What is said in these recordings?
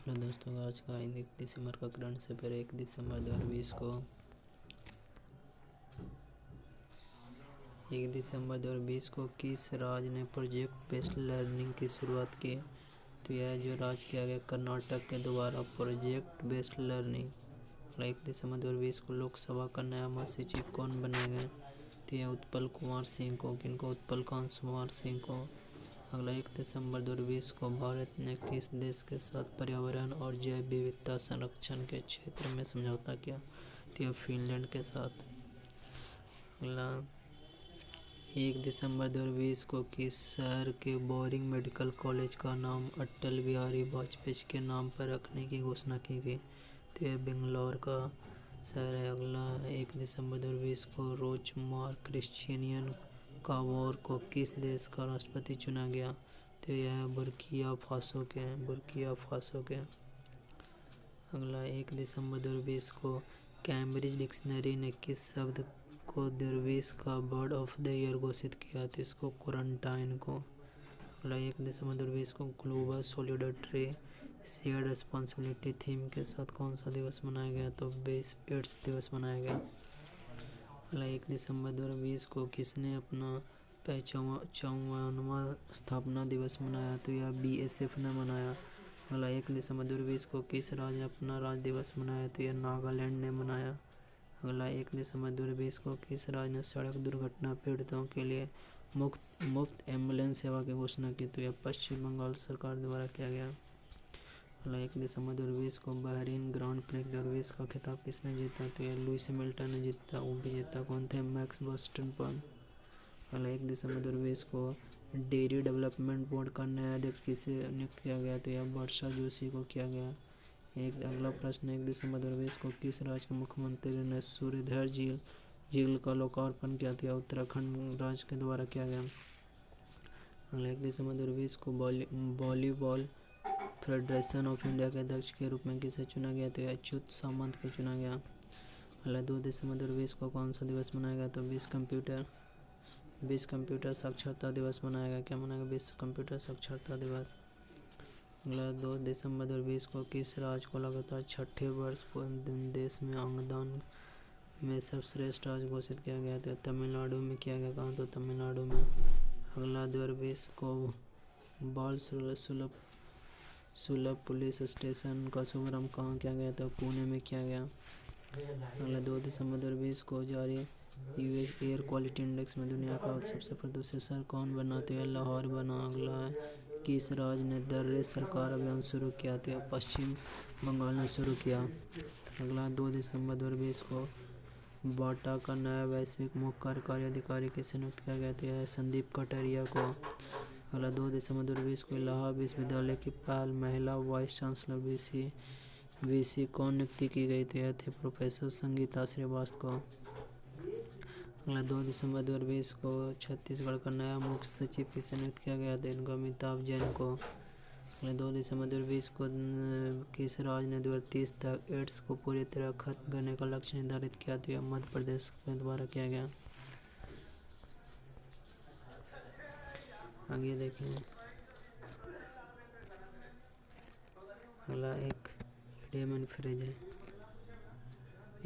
Hello दोस्तों, आज का 1 दिसंबर का करंट अफेयर 1 दिसंबर 2020 को किस राज्य ने प्रोजेक्ट बेस्ड लर्निंग की शुरुआत की? तो यह जो राज्य किया गया कर्नाटक के द्वारा प्रोजेक्ट बेस्ड लर्निंग। 1 दिसंबर 2020 को लोकसभा का नया महासचिव कौन बनेगा? तो यह उत्पल कुमार सिंह को। किनको? उत्पल कुमार सिंह को। अगला 1 दिसंबर 2020 को भारत ने किस देश के साथ पर्यावरण और जैव विविधता संरक्षण के क्षेत्र में समझौता किया? तो यह फिनलैंड के साथ। अगला 1 दिसंबर 2020 को किस शहर के बोरिंग मेडिकल कॉलेज का नाम अटल बिहारी वाजपेयी के नाम पर रखने की घोषणा की गई? तो यह बेंगलोर का शहर है। अगला 1 दिसंबर 2020 को रोजमार क्रिश्चियन कावोर को किस देश का राष्ट्रपति चुना गया? तो यह बुर्किना फासो के। अगला 1 दिसंबर 2020 को कैम्ब्रिज डिक्शनरी ने किस शब्द को 2020 का बर्ड ऑफ द ईयर घोषित किया? तो इसको क्वारंटाइन को। अगला 1 दिसंबर 2020 को global solidarity shared responsibility theme के साथ कौन सा दिवस मनाया गया? तो विश्व एड्स दिवस मनाया गया। अगला 1 दिसंबर 2020 को किसने अपना 54वां स्थापना दिवस मनाया? तो यह BSF ने मनाया। अगला 1 दिसंबर 2020 को किस राज्य ने अपना राज्य दिवस मनाया? तो यह नागालैंड ने मनाया। अगला 1 दिसंबर 2020 को किस राज्य ने सड़क दुर्घटना पीड़ितों के लिए मुफ्त एम्बुलेंस सेवा की घोषणा की? तो यह पश्चिम बंगाल सरकार द्वारा किया गया। अगला 1 दिसंबर 2020 को बहरीन ग्रांड प्रिक्स 2020 का खिताब किसने जीता? तो यह लुइस हैमिल्टन ने जीता। विजेता कौन थे? Max Verstappen. अगला 1 दिसंबर 2020 को डेयरी डेवलपमेंट बोर्ड का नया अध्यक्ष किसे नियुक्त किया गया? तो यह वर्षा जोशी को किया गया। अगला प्रश्न 1 दिसंबर 2020 को किस राज्य के मुख्यमंत्री ने सूर्यधर झील का लोकार्पण किया? तो यह उत्तराखंड राज्य के द्वारा किया गया। अगला 1 दिसंबर 2020 को वॉलीबॉल फेडरेशन ऑफ इंडिया के अध्यक्ष के रूप में किसे चुना गया? तो यह अच्युत सामंत को चुना गया। अगला 2 दिसंबर 2020 को कौन सा दिवस मनाया गया? तो विश्व कंप्यूटर साक्षरता दिवस मनाया गया। क्या मनाया गया? विश्व कंप्यूटर साक्षरता दिवस। अगला 2 दिसंबर 2020 को किस राज्य को लगातार छठे वर्ष देश में अंगदान में सर्वश्रेष्ठ राज्य घोषित किया गया? तो तमिलनाडु में किया गया। कहाँ? तो तमिलनाडु में। अगला 2020 को बाल सुलभ पुलिस स्टेशन का शुभारंभ कहाँ किया गया? तो पुणे में किया गया। अगला 2 दिसंबर 2020 को जारी US एयर क्वालिटी इंडेक्स में दुनिया का सबसे प्रदूषित शहर कौन बना? तो यह लाहौर बना। अगला किस राज्य ने दर्रे सरकार अभियान शुरू किया? तो यह पश्चिम बंगाल ने शुरू किया। अगला 2 दिसंबर 2020 को बाटा का नया वैश्विक मुख्य कार्यकारी अधिकारी किसे नियुक्त किया गया? तो यह संदीप कटारिया को। अगला 2 दिसंबर 2020 को इलाहाबाद विश्वविद्यालय की पहल महिला वाइस चांसलर VC कौन नियुक्ति की गई? तो यह थे प्रोफेसर संगीता श्रीवास्तव। अगला 2 दिसंबर 2020 को छत्तीसगढ़ का नया मुख्य सचिव किसे नियुक्त किया गया? तो इनका अमिताभ जैन को। अगला 2 दिसंबर 2020 को किस राज्य ने 2030 तक एड्स को पूरी तरह खत्म करने का लक्ष्य निर्धारित किया? तो यह मध्य प्रदेश के द्वारा किया गया। आगे देखें। अगला एक इडियम एंड फ्रेज है,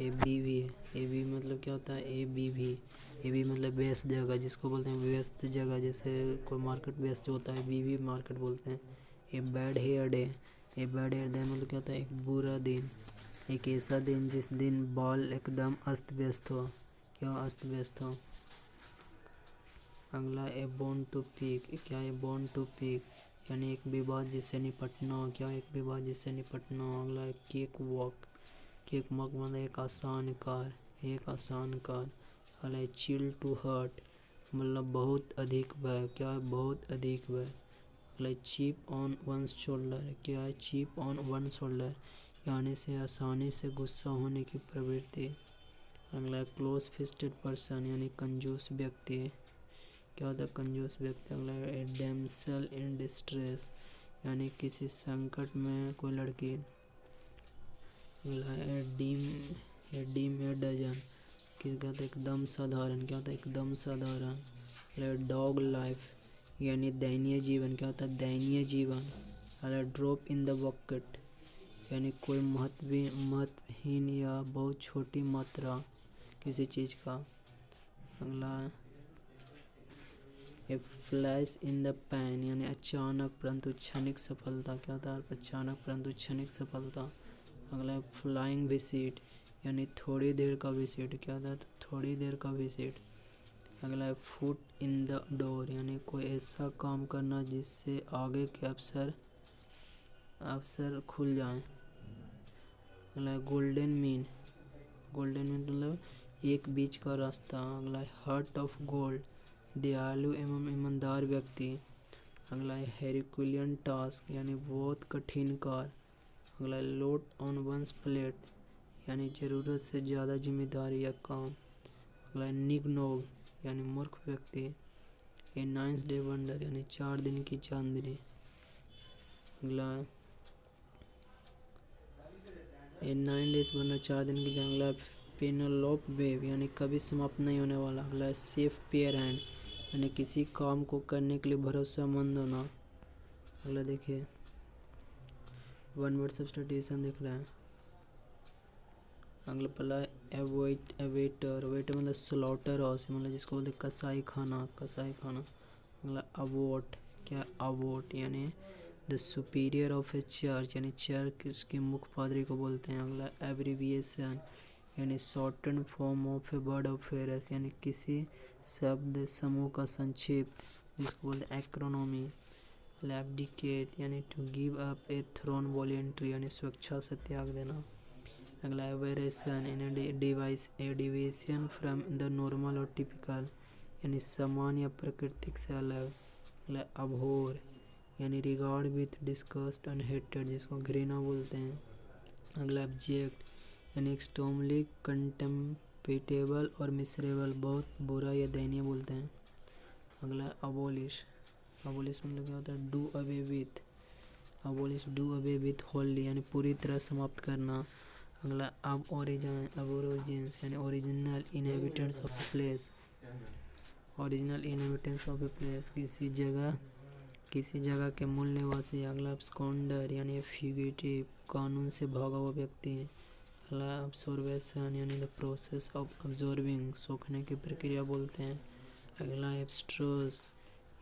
ABV है। ABV मतलब क्या होता है? ABV मतलब व्यस्त जगह, जिसको बोलते हैं व्यस्त जगह, जैसे कोई मार्केट व्यस्त होता है, BV मार्केट बोलते हैं। ए बैड हेयर डे मतलब क्या होता है? एक बुरा दिन, एक ऐसा दिन जिस दिन बाल एकदम अस्त व्यस्त हो। क्या? अस्त व्यस्त हो। अगला ए बॉर्न टू पीक। क्या है बॉर्न टू पीक? यानी एक विवाद जिससे निपटना हो। क्या? एक विवाद जिससे निपटना हो। अगला है केक वॉक मतलब एक आसान कार। अगला चिल टू हर्ट मतलब बहुत अधिक भय। क्या है? बहुत अधिक भय। अगला चीप ऑन वन शोल्डर। क्या है? चीप ऑन वन शोल्डर यानी से आसानी से गुस्सा होने की प्रवृत्ति। अगला क्लोज फिस्टेड पर्सन यानी कंजूस व्यक्ति। क्या होता है? कंजूस व्यक्ति। अगला है डैम्सल इन डिस्ट्रेस यानी किसी संकट में कोई लड़की। अगला है डीम ए डजन किस कहते हैं? एकदम साधारण। क्या होता है? एकदम साधारण। अगला डॉग लाइफ यानी दयनीय जीवन। क्या होता है? दयनीय जीवन। अगला ड्रॉप इन द बकेट यानी कोई महत्वहीन या बहुत छोटी मात्रा किसी चीज़ का। अगला ए फ्लैश इन द पैन यानी अचानक परंतु क्षणिक सफलता। क्या होता है? अचानक परंतु क्षणिक सफलता। अगला है फ्लाइंग विजिट यानी थोड़ी देर का विजिट। क्या होता है? थोड़ी देर का विजिट। अगला है फुट इन द डोर यानी कोई ऐसा काम करना जिससे आगे के अवसर खुल जाएं। अगला है गोल्डन मीन मतलब एक बीच का रास्ता। अगला है हार्ट ऑफ गोल्ड दयालु एवं ईमानदार व्यक्ति। अगला है हेरक्युलियन टास्क यानी बहुत कठिन कार्य। अगला है लोड ऑन वंस प्लेट यानी ज़रूरत से ज़्यादा जिम्मेदारी या काम। अगला है निगनोग यानी मूर्ख व्यक्ति। ए 9 डे वंडर यानी 4 दिन की चांदनी। अगला ए 9 डेज वंडर 4 दिन की चांदनी। अगला पेनलोप वेव यानी कभी समाप्त नहीं होने वाला। अगला है सेफ पेयर हैंड यानी किसी काम को करने के लिए भरोसेमंद होना। अगला देखिए वन वर्ड सब्स्टिट्यूशन देख रहे हैं। अगला पहला वेटर मतलब स्लॉटर हाउस मतलब जिसको बोलते कसाई खाना। अगला अवोट क्या? अवोट यानी the superior of a church यानी चर्च के मुख्य पादरी को बोलते हैं। अगला एब्रीविएशन यानी shorten form of a word of phrase यानी किसी शब्द समूह का संक्षिप्त जिसको बोलते हैं एक्रोनॉमी। एब्डिकेट यानी to give up a throne voluntary यानी स्वेच्छा से त्याग देना। अगला aberration deviation from the normal और टिपिकल यानी सामान्य प्राकृतिक से अलग। अगला अबहोर यानी regard with disgust and hated जिसको घृणा बोलते हैं। अगला ऑब्जेक्ट यानी एक्सट्रीमली कंटेम्पेटेबल और मिसरेबल बहुत बुरा या दयनीय बोलते हैं। अगला अबोलिश मतलब क्या होता है? डू अवे विथ होली यानी पूरी तरह समाप्त करना। अगला अब ओरिजिन्स यानी original inhabitants of a place किसी जगह के मूल निवासी। अगला स्कॉन्डर यानी फ्यूगिटिव कानून से भागा हुआ व्यक्ति। अगला अब्सॉर्बेशन यानी द प्रोसेस ऑफ अब्जॉर्बिंग सोखने की प्रक्रिया बोलते हैं। अगला एब्स्ट्रस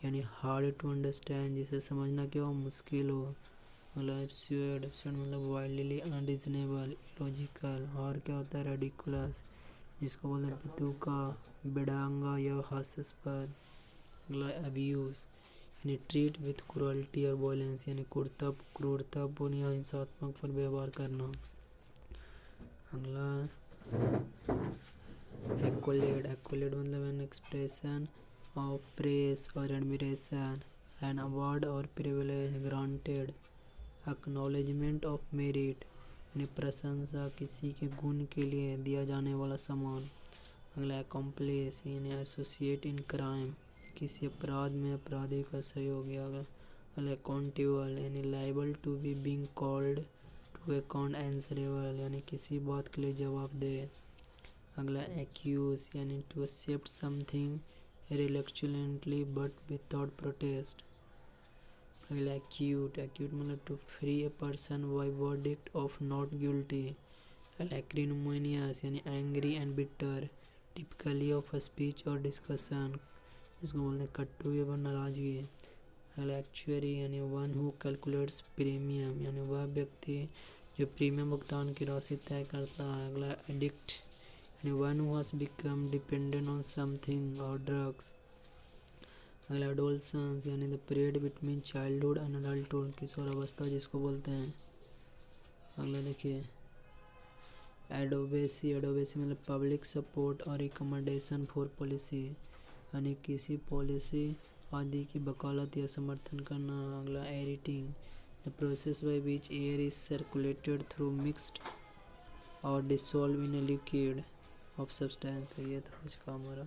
यानी हार्ड टू अंडरस्टैंड जिसे समझना क्या हो मुश्किल हो। अगला एब्सर्ड मतलब वाइल्डली अनरीजनेबल इलॉजिकल। और क्या होता है? रेडिकुलस जिसको बोलते हैं बेतुका बेढंगा या हास्यास्पद। अगला अब्यूज यानी ट्रीट विथ क्रूरल्टी और वायलेंस यानी क्रूरतापूर्ण या हिंसात्मक पर व्यवहार करना। अगला एक्कोलेड मतलब an expression of praise or admiration, an award or privilege granted, acknowledgement of merit यानी प्रशंसा किसी के गुण के लिए दिया जाने वाला सम्मान। अगला accomplice यानी associate in crime किसी अपराध में अपराधी का सहयोग। अगला accountable यानी liable to be being called to account answerable यानी किसी बात के लिए जवाबदेह। अगला accuse यानी to accept something reluctantly but without protest। अगला acute मतलब to free a person by verdict of not guilty। अगला acrimonious यानी angry and bitter typically of a speech or discussion जिसको बोलते हैं कट्टू या नाराजगी। अगला actuary यानी one who calculates premium यानी वह व्यक्ति जो प्रीमियम भुगतान की राशि तय करता है। अगला addict one who has become dependent on something or drugs। अगला adolescence यानी the period between childhood and adulthood किशोरावस्था जिसको बोलते हैं। अगला देखिए एडोबेसी मतलब पब्लिक सपोर्ट और रिकमेंडेशन फॉर पॉलिसी यानी किसी पॉलिसी आदि की वकालत या समर्थन करना। अगला aerating the process by which air is circulated through mixed और dissolve in a liquid of substance. ये था आज का हमारा।